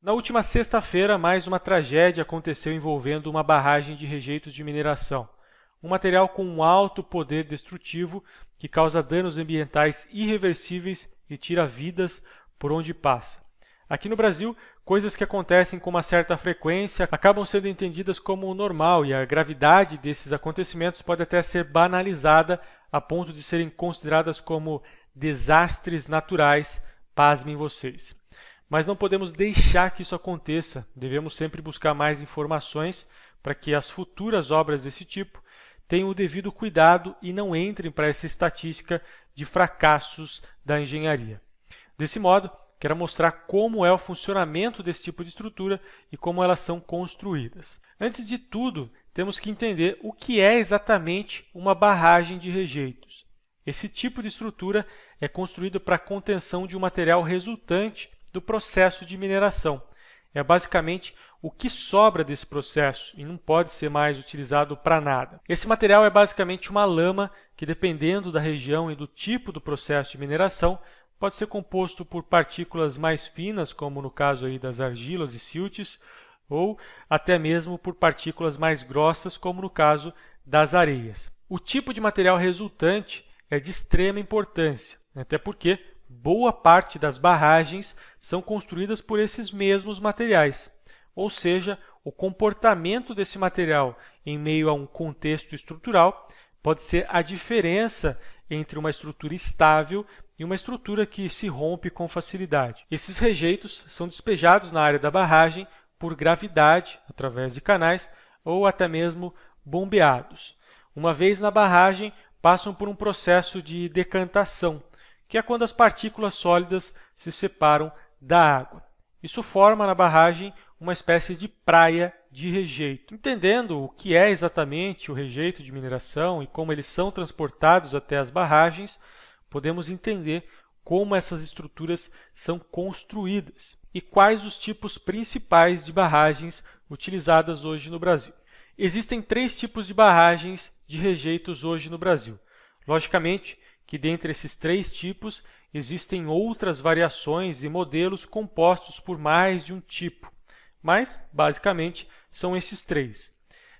Na última sexta-feira, mais uma tragédia aconteceu envolvendo uma barragem de rejeitos de mineração, um material com um alto poder destrutivo que causa danos ambientais irreversíveis e tira vidas por onde passa. Aqui no Brasil, coisas que acontecem com uma certa frequência acabam sendo entendidas como normal e a gravidade desses acontecimentos pode até ser banalizada a ponto de serem consideradas como desastres naturais, pasmem vocês. Mas não podemos deixar que isso aconteça, devemos sempre buscar mais informações para que as futuras obras desse tipo tenham o devido cuidado e não entrem para essa estatística de fracassos da engenharia. Desse modo, quero mostrar como é o funcionamento desse tipo de estrutura e como elas são construídas. Antes de tudo, temos que entender o que é exatamente uma barragem de rejeitos. Esse tipo de estrutura é construído para a contenção de um material resultante do processo de mineração. É basicamente o que sobra desse processo e não pode ser mais utilizado para nada. Esse material é basicamente uma lama que, dependendo da região e do tipo do processo de mineração, pode ser composto por partículas mais finas, como no caso aí das argilas e siltes, ou até mesmo por partículas mais grossas, como no caso das areias. O tipo de material resultante é de extrema importância, até porque boa parte das barragens são construídas por esses mesmos materiais, ou seja, o comportamento desse material em meio a um contexto estrutural pode ser a diferença entre uma estrutura estável e uma estrutura que se rompe com facilidade. Esses rejeitos são despejados na área da barragem por gravidade, através de canais, ou até mesmo bombeados. Uma vez na barragem, passam por um processo de decantação, que é quando as partículas sólidas se separam da água. Isso forma na barragem uma espécie de praia de rejeito. Entendendo o que é exatamente o rejeito de mineração e como eles são transportados até as barragens, podemos entender como essas estruturas são construídas e quais os tipos principais de barragens utilizadas hoje no Brasil. Existem 3 tipos de barragens de rejeitos hoje no Brasil. Logicamente que dentre esses 3 tipos existem outras variações e modelos compostos por mais de um tipo, mas basicamente são esses 3.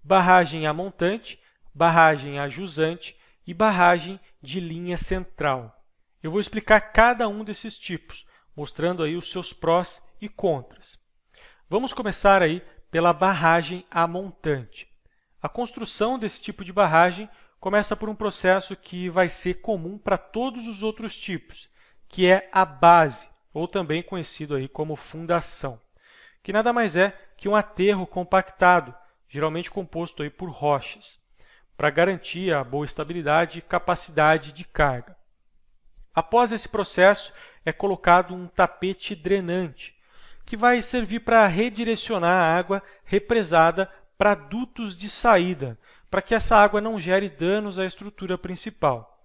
Barragem a montante, barragem a jusante e barragem de linha central. Eu vou explicar cada um desses tipos, mostrando aí os seus prós e contras. Vamos começar aí pela barragem a montante. A construção desse tipo de barragem começa por um processo que vai ser comum para todos os outros tipos, que é a base, ou também conhecido aí como fundação, que nada mais é que um aterro compactado, geralmente composto aí por rochas, para garantir a boa estabilidade e capacidade de carga. Após esse processo, é colocado um tapete drenante, que vai servir para redirecionar a água represada para dutos de saída, para que essa água não gere danos à estrutura principal.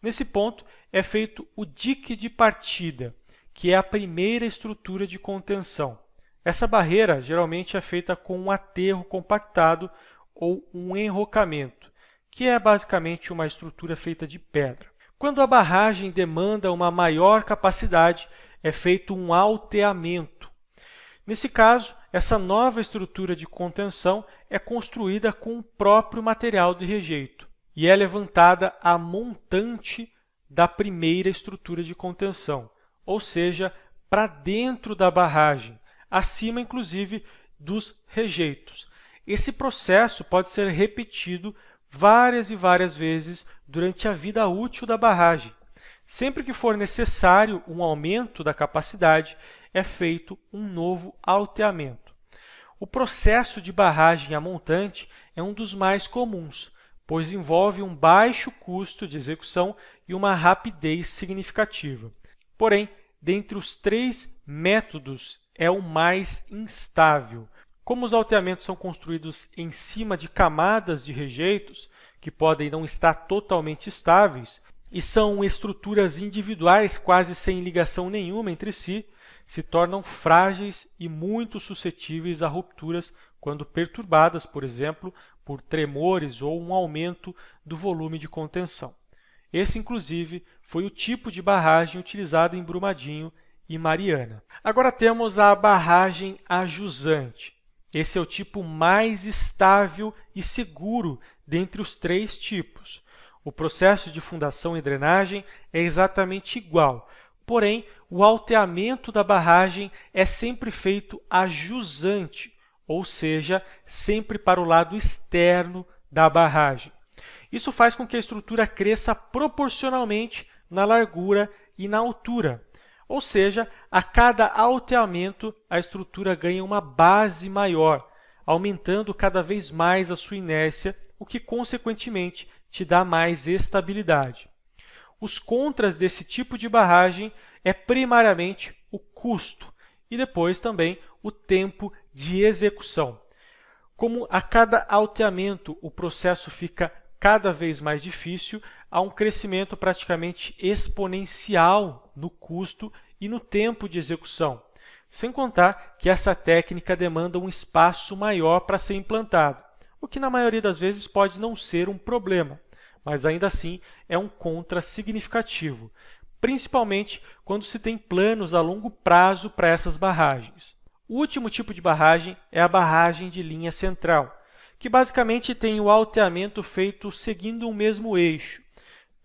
Nesse ponto, é feito o dique de partida, que é a primeira estrutura de contenção. Essa barreira geralmente é feita com um aterro compactado ou um enrocamento, que é basicamente uma estrutura feita de pedra. Quando a barragem demanda uma maior capacidade, é feito um alteamento. Nesse caso, essa nova estrutura de contenção é construída com o próprio material de rejeito e é levantada a montante da primeira estrutura de contenção, ou seja, para dentro da barragem, acima inclusive dos rejeitos. Esse processo pode ser repetido várias e várias vezes durante a vida útil da barragem. Sempre que for necessário um aumento da capacidade, é feito um novo alteamento. O processo de barragem a montante é um dos mais comuns, pois envolve um baixo custo de execução e uma rapidez significativa. Porém, dentre os 3 métodos, é o mais instável. Como os alteamentos são construídos em cima de camadas de rejeitos, que podem não estar totalmente estáveis, e são estruturas individuais quase sem ligação nenhuma entre si, se tornam frágeis e muito suscetíveis a rupturas quando perturbadas, por exemplo, por tremores ou um aumento do volume de contenção. Esse, inclusive, foi o tipo de barragem utilizado em Brumadinho e Mariana. Agora temos a barragem ajusante. Esse é o tipo mais estável e seguro dentre os três tipos. O processo de fundação e drenagem é exatamente igual, porém, o alteamento da barragem é sempre feito a jusante, ou seja, sempre para o lado externo da barragem. Isso faz com que a estrutura cresça proporcionalmente na largura e na altura, ou seja, a cada alteamento a estrutura ganha uma base maior, aumentando cada vez mais a sua inércia, o que, consequentemente, te dá mais estabilidade. Os contras desse tipo de barragem é primariamente o custo e depois também o tempo de execução. Como a cada alteamento o processo fica cada vez mais difícil, há um crescimento praticamente exponencial no custo e no tempo de execução, sem contar que essa técnica demanda um espaço maior para ser implantado, o que na maioria das vezes pode não ser um problema, mas ainda assim é um contra significativo, principalmente quando se tem planos a longo prazo para essas barragens. O último tipo de barragem é a barragem de linha central, que basicamente tem o alteamento feito seguindo o mesmo eixo.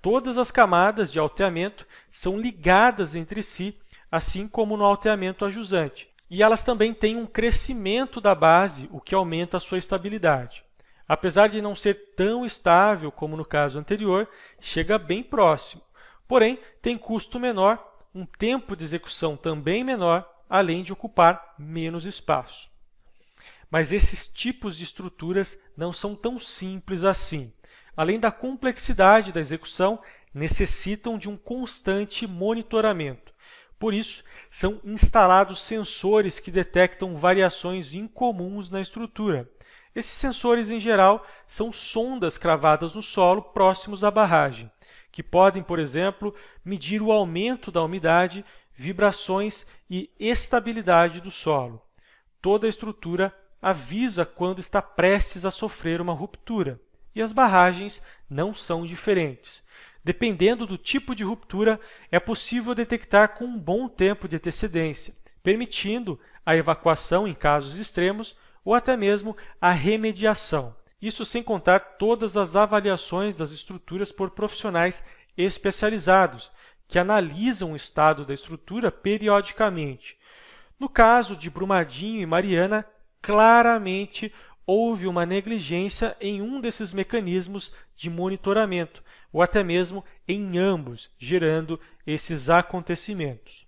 Todas as camadas de alteamento são ligadas entre si, assim como no alteamento ajusante. E elas também têm um crescimento da base, o que aumenta a sua estabilidade. Apesar de não ser tão estável como no caso anterior, chega bem próximo. Porém, tem custo menor, um tempo de execução também menor, além de ocupar menos espaço. Mas esses tipos de estruturas não são tão simples assim. Além da complexidade da execução, necessitam de um constante monitoramento. Por isso, são instalados sensores que detectam variações incomuns na estrutura. Esses sensores, em geral, são sondas cravadas no solo próximos à barragem, que podem, por exemplo, medir o aumento da umidade, vibrações e estabilidade do solo. Toda a estrutura avisa quando está prestes a sofrer uma ruptura, e as barragens não são diferentes. Dependendo do tipo de ruptura, é possível detectar com um bom tempo de antecedência, permitindo a evacuação em casos extremos ou até mesmo a remediação. Isso sem contar todas as avaliações das estruturas por profissionais especializados, que analisam o estado da estrutura periodicamente. No caso de Brumadinho e Mariana, claramente houve uma negligência em um desses mecanismos de monitoramento, ou até mesmo em ambos, gerando esses acontecimentos.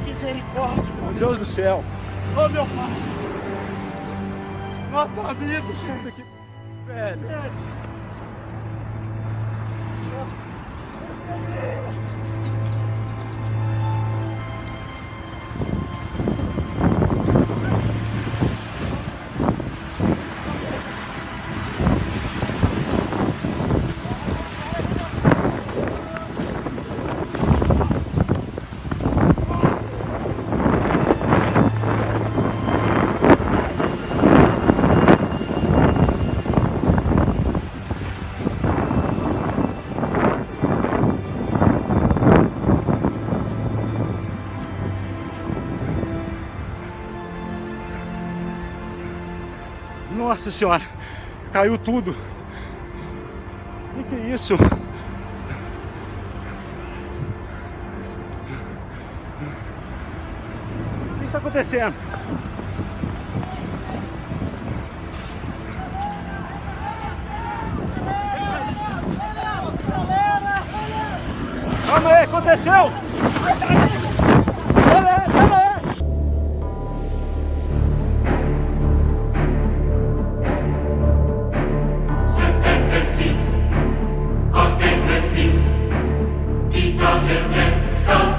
Misericórdia, meu Deus do céu! Ô, meu pai! Nosso amigo, gente! Que velho! Nossa Senhora! Caiu tudo! O que é isso? O que está acontecendo? Calma aí, aconteceu! Stop.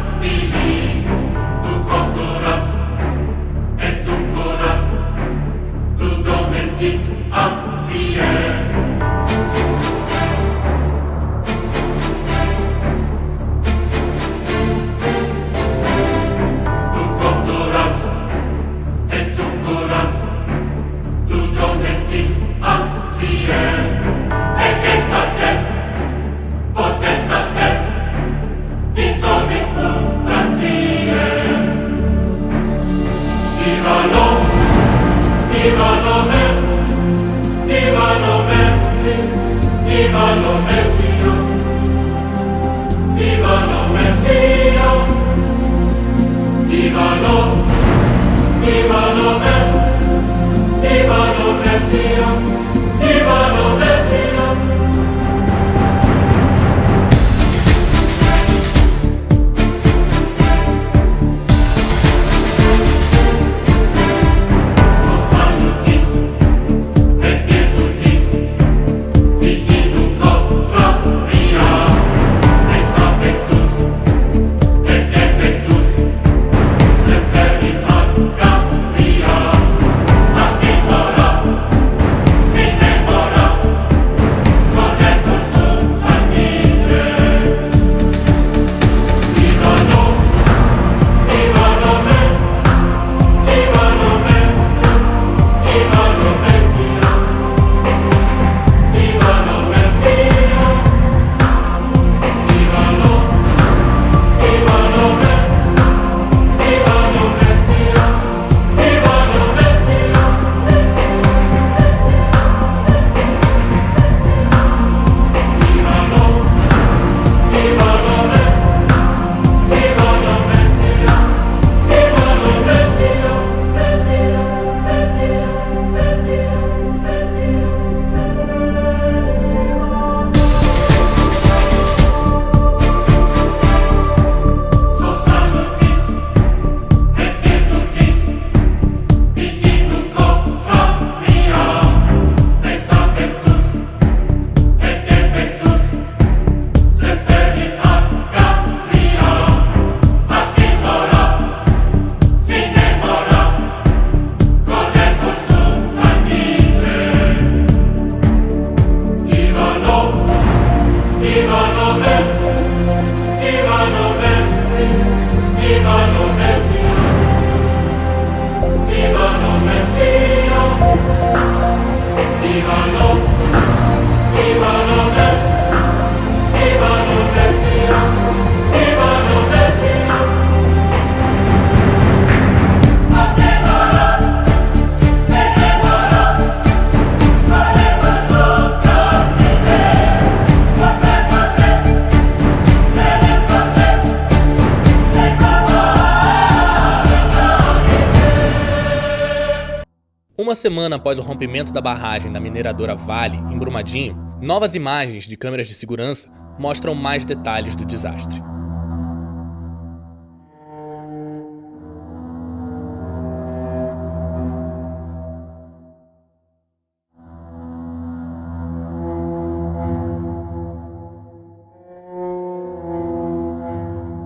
Uma semana após o rompimento da barragem da mineradora Vale, em Brumadinho, novas imagens de câmeras de segurança mostram mais detalhes do desastre.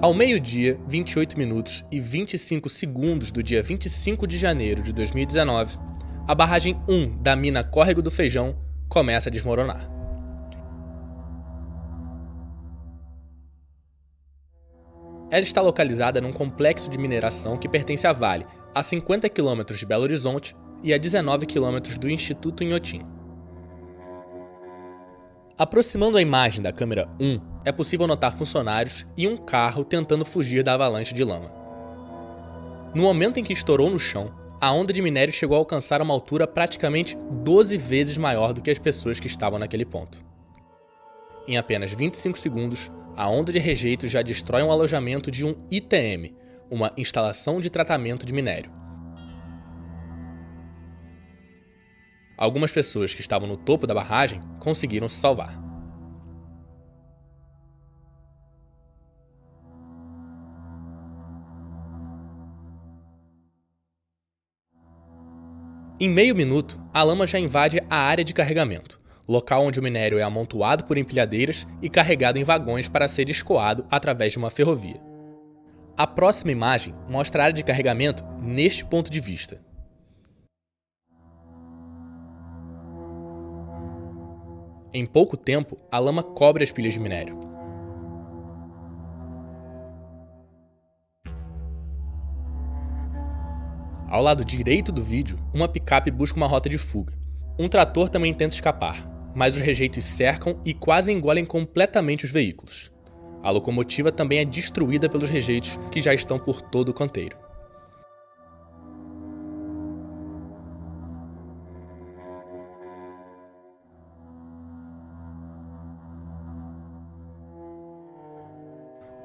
Ao meio-dia, 28 minutos e 25 segundos do dia 25 de janeiro de 2019, a barragem 1 da mina Córrego do Feijão começa a desmoronar. Ela está localizada num complexo de mineração que pertence à Vale, a 50 km de Belo Horizonte e a 19 km do Instituto Inhotim. Aproximando a imagem da câmera 1, é possível notar funcionários e um carro tentando fugir da avalanche de lama. No momento em que estourou no chão, a onda de minério chegou a alcançar uma altura praticamente 12 vezes maior do que as pessoas que estavam naquele ponto. Em apenas 25 segundos, a onda de rejeitos já destrói um alojamento de um ITM, uma instalação de tratamento de minério. Algumas pessoas que estavam no topo da barragem conseguiram se salvar. Em meio minuto, a lama já invade a área de carregamento, local onde o minério é amontoado por empilhadeiras e carregado em vagões para ser escoado através de uma ferrovia. A próxima imagem mostra a área de carregamento neste ponto de vista. Em pouco tempo, a lama cobre as pilhas de minério. Ao lado direito do vídeo, uma picape busca uma rota de fuga. Um trator também tenta escapar, mas os rejeitos cercam e quase engolem completamente os veículos. A locomotiva também é destruída pelos rejeitos que já estão por todo o canteiro.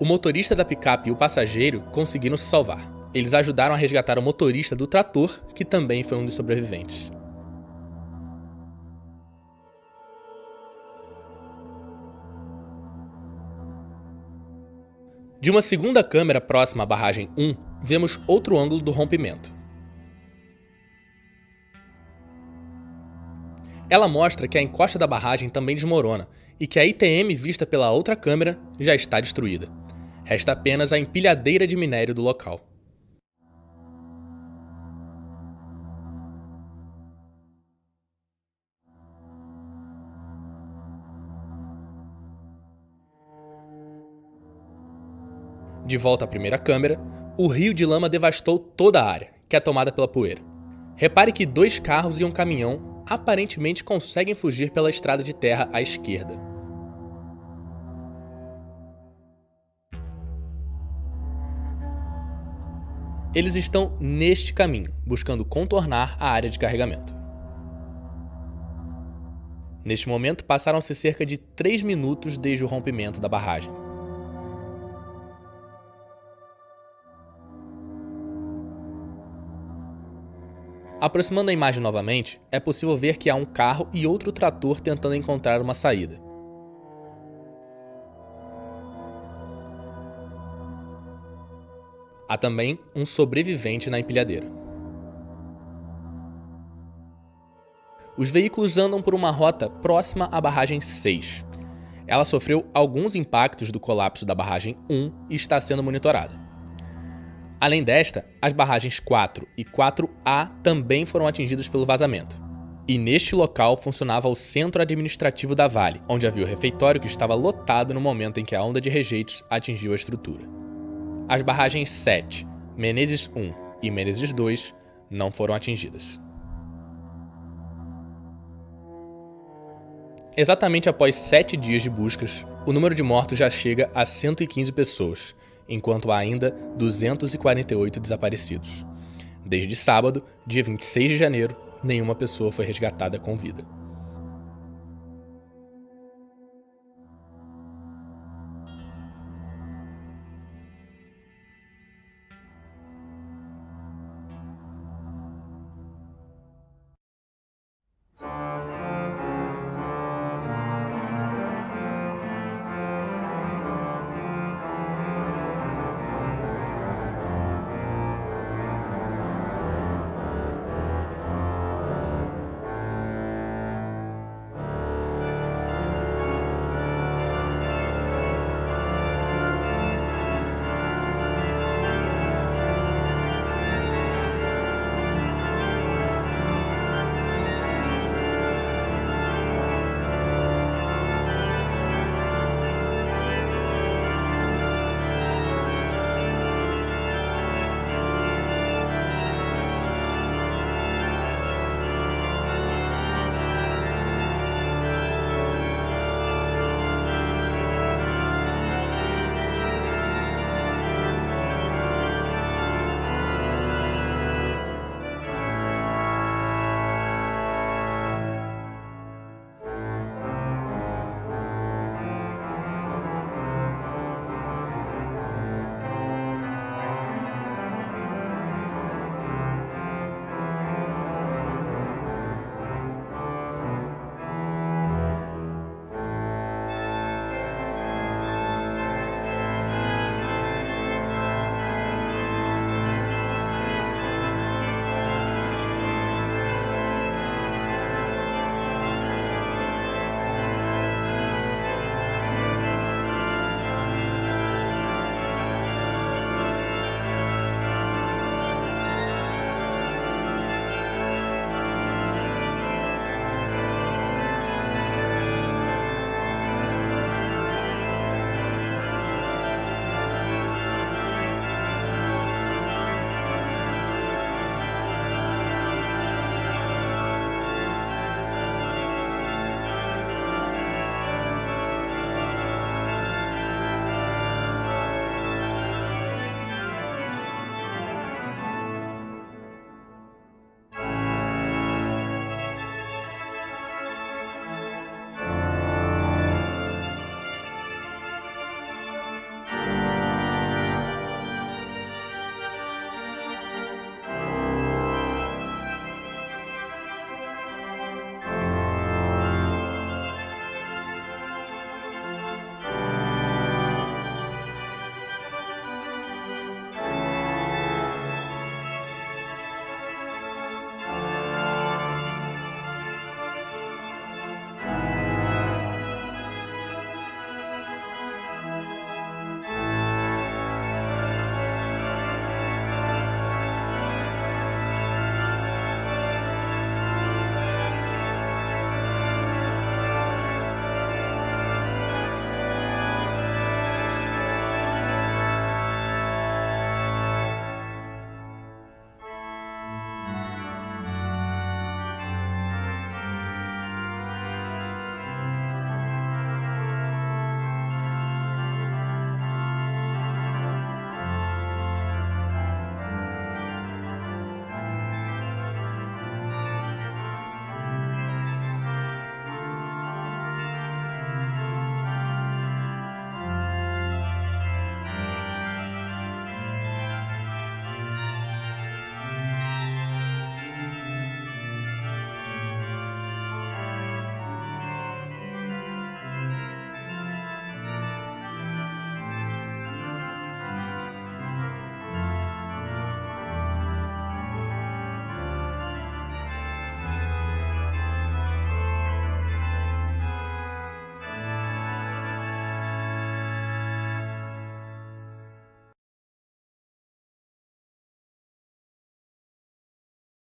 O motorista da picape e o passageiro conseguiram se salvar. Eles ajudaram a resgatar o motorista do trator, que também foi um dos sobreviventes. De uma segunda câmera próxima à barragem 1, vemos outro ângulo do rompimento. Ela mostra que a encosta da barragem também desmorona e que a ITM vista pela outra câmera já está destruída. Resta apenas a empilhadeira de minério do local. De volta à primeira câmera, o rio de lama devastou toda a área, que é tomada pela poeira. Repare que 2 carros e um caminhão aparentemente conseguem fugir pela estrada de terra à esquerda. Eles estão neste caminho, buscando contornar a área de carregamento. Neste momento, passaram-se cerca de 3 minutos desde o rompimento da barragem. Aproximando a imagem novamente, é possível ver que há um carro e outro trator tentando encontrar uma saída. Há também um sobrevivente na empilhadeira. Os veículos andam por uma rota próxima à barragem 6. Ela sofreu alguns impactos do colapso da barragem 1 e está sendo monitorada. Além desta, as barragens 4 e 4A também foram atingidas pelo vazamento. E neste local funcionava o centro administrativo da Vale, onde havia o refeitório que estava lotado no momento em que a onda de rejeitos atingiu a estrutura. As barragens 7, Menezes 1 e Menezes 2 não foram atingidas. Exatamente após 7 dias de buscas, o número de mortos já chega a 115 pessoas, enquanto há ainda 248 desaparecidos. Desde sábado, dia 26 de janeiro, nenhuma pessoa foi resgatada com vida.